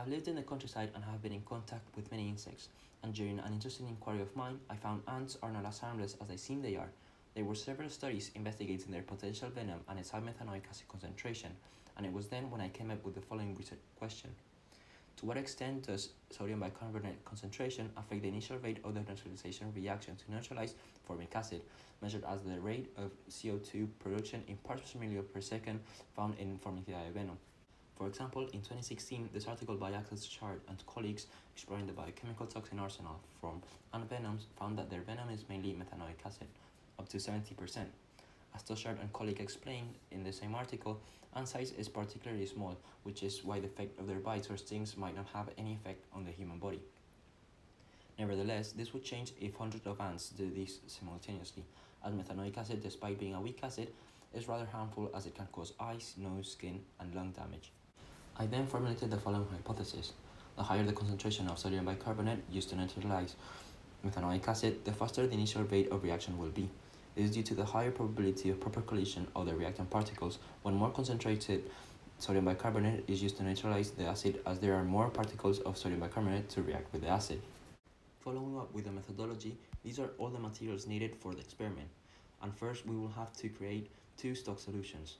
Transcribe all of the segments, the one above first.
have lived in the countryside and have been in contact with many insects, and during an interesting inquiry of mine, I found ants are not as harmless as they seem they are. There were several studies investigating their potential venom and its high methanoic acid concentration, and it was then when I came up with the following research question. To what extent does sodium bicarbonate concentration affect the initial rate of the neutralization reaction to neutralize formic acid, measured as the rate of CO2 production in parts per million per second found in Formicidea venom? For example, in 2016, this article by Axel Schard and colleagues exploring the biochemical toxin arsenal from ant venoms found that their venom is mainly methanoic acid, up to 70%. As Toshard and colleague explained in the same article, ant size is particularly small, which is why the effect of their bites or stings might not have any effect on the human body. Nevertheless, this would change if hundreds of ants did this simultaneously, as methanoic acid, despite being a weak acid, is rather harmful as it can cause eyes, nose, skin, and lung damage. I then formulated the following hypothesis. The higher the concentration of sodium bicarbonate used to neutralize methanoic acid, the faster the initial rate of reaction will be. This is due to the higher probability of proper collision of the reactant particles when more concentrated sodium bicarbonate is used to neutralize the acid, as there are more particles of sodium bicarbonate to react with the acid. Following up with the methodology, these are all the materials needed for the experiment. And first, we will have to create two stock solutions.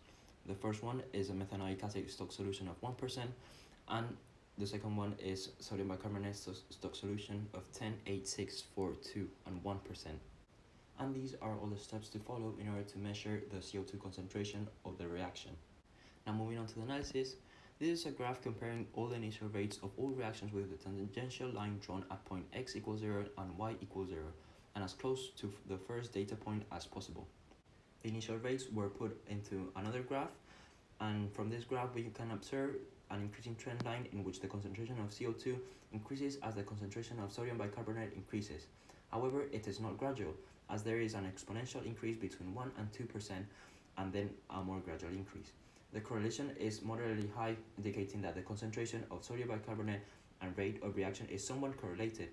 The first one is a methanoic acid stock solution of 1%, and the second one is sodium bicarbonate stock solution of 10, 8, 6, 4, 2, and 1%. And these are all the steps to follow in order to measure the CO2 concentration of the reaction. Now moving on to the analysis, this is a graph comparing all the initial rates of all reactions with the tangential line drawn at point x equals 0 and y equals 0, and as close to the first data point as possible. The initial rates were put into another graph, and from this graph we can observe an increasing trend line in which the concentration of CO2 increases as the concentration of sodium bicarbonate increases. However, it is not gradual, as there is an exponential increase between 1 and 2% and then a more gradual increase. The correlation is moderately high, indicating that the concentration of sodium bicarbonate and rate of reaction is somewhat correlated.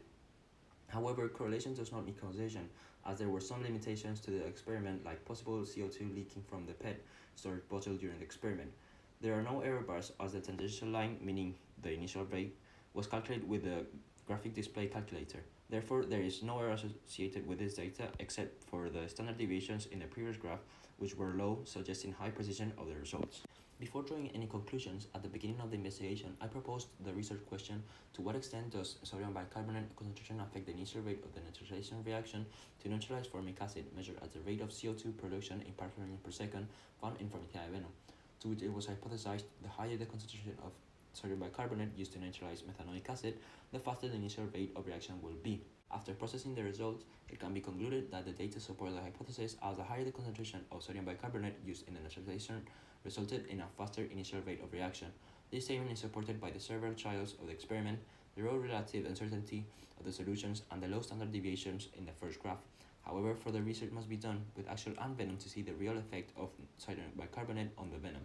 However, correlation does not mean causation, as there were some limitations to the experiment, like possible CO2 leaking from the PET storage bottle during the experiment. There are no error bars, as the tangential line, meaning the initial rate, was calculated with the graphic display calculator. Therefore, there is no error associated with this data except for the standard deviations in the previous graph, which were low, suggesting high precision of the results. Before drawing any conclusions, at the beginning of the investigation, I proposed the research question: to what extent does sodium bicarbonate concentration affect the initial rate of the neutralization reaction to neutralize formic acid, measured as the rate of CO2 production in parts per million per second found in Formicidea venom? To which it was hypothesized the higher the concentration of sodium bicarbonate used to neutralize methanoic acid, the faster the initial rate of reaction will be. After processing the results, it can be concluded that the data support the hypothesis, as the higher the concentration of sodium bicarbonate used in the neutralization resulted in a faster initial rate of reaction. This statement is supported by the several trials of the experiment, the low relative uncertainty of the solutions, and the low standard deviations in the first graph. However, further research must be done with actual ant venom to see the real effect of sodium bicarbonate on the venom.